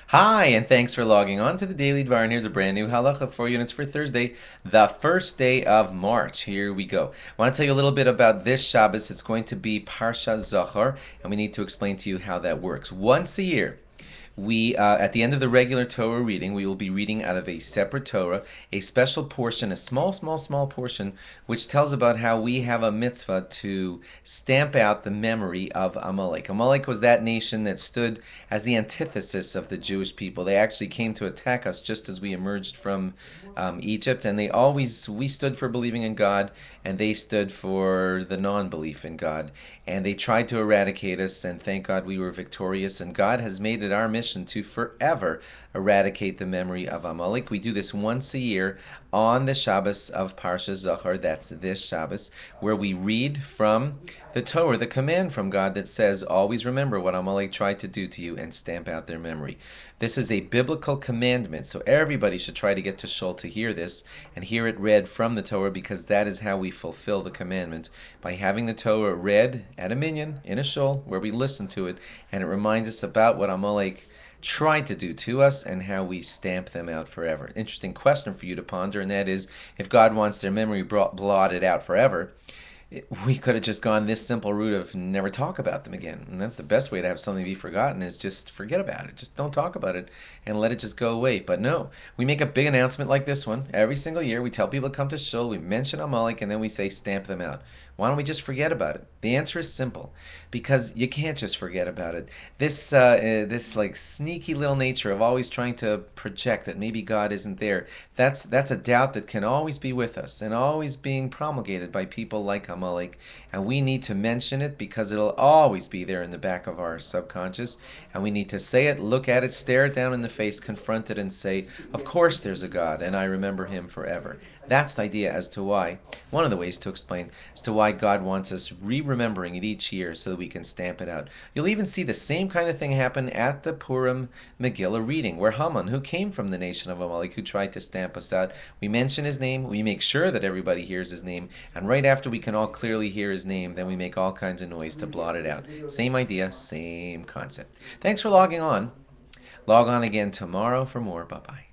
Hi, and thanks for logging on to the Daily Dvar. And here's a brand new halacha, 4 units for Thursday, the first day of March. Here we go. I want to tell you a little bit about this Shabbos. It's going to be Parsha Zachor, and we need to explain to you how that works. Once a year, at the end of the regular Torah reading, we will be reading out of a separate Torah, a special portion, a small portion, which tells about how we have a mitzvah to stamp out the memory of Amalek. Amalek was that nation that stood as the antithesis of the Jewish people. They actually came to attack us just as we emerged from Egypt, and we stood for believing in God, and they stood for the non-belief in God, and they tried to eradicate us, and thank God we were victorious, and God has made it our mission to forever eradicate the memory of Amalek. We do this once a year on the Shabbos of Parsha Zachor, that's this Shabbos, where we read from the Torah, the command from God that says, always remember what Amalek tried to do to you and stamp out their memory. This is a biblical commandment, so everybody should try to get to Shul to hear this and hear it read from the Torah, because that is how we fulfill the commandment, by having the Torah read at a minyan, in a Shul, where we listen to it, and it reminds us about what Amalek tried to do to us and how we stamp them out forever. Interesting question for you to ponder, and that is, if God wants their memory blotted out forever, we could have just gone this simple route of never talk about them again. And that's the best way to have something be forgotten, is just forget about it. Just don't talk about it and let it just go away. But no, we make a big announcement like this one every single year. We tell people to come to Shul, we mention Amalek, and then we say stamp them out. Why don't we just forget about it? The answer is simple, because you can't just forget about it. This like sneaky little nature of always trying to project that maybe God isn't there. That's a doubt that can always be with us and always being promulgated by people like Amalek, and we need to mention it because it'll always be there in the back of our subconscious, and we need to say it, look at it, stare it down in the face, confront it, and say, of course there's a God, and I remember him forever. That's the idea as to why, one of the ways to explain as to why God wants us remembering it each year so that we can stamp it out. You'll even see the same kind of thing happen at the Purim Megillah reading, where Haman, who came from the nation of Amalek, who tried to stamp us out, we mention his name, we make sure that everybody hears his name, and right after we can all clearly hear his name, then we make all kinds of noise to blot it out. Same idea, same concept. Thanks for logging on. Log on again tomorrow for more. Bye-bye.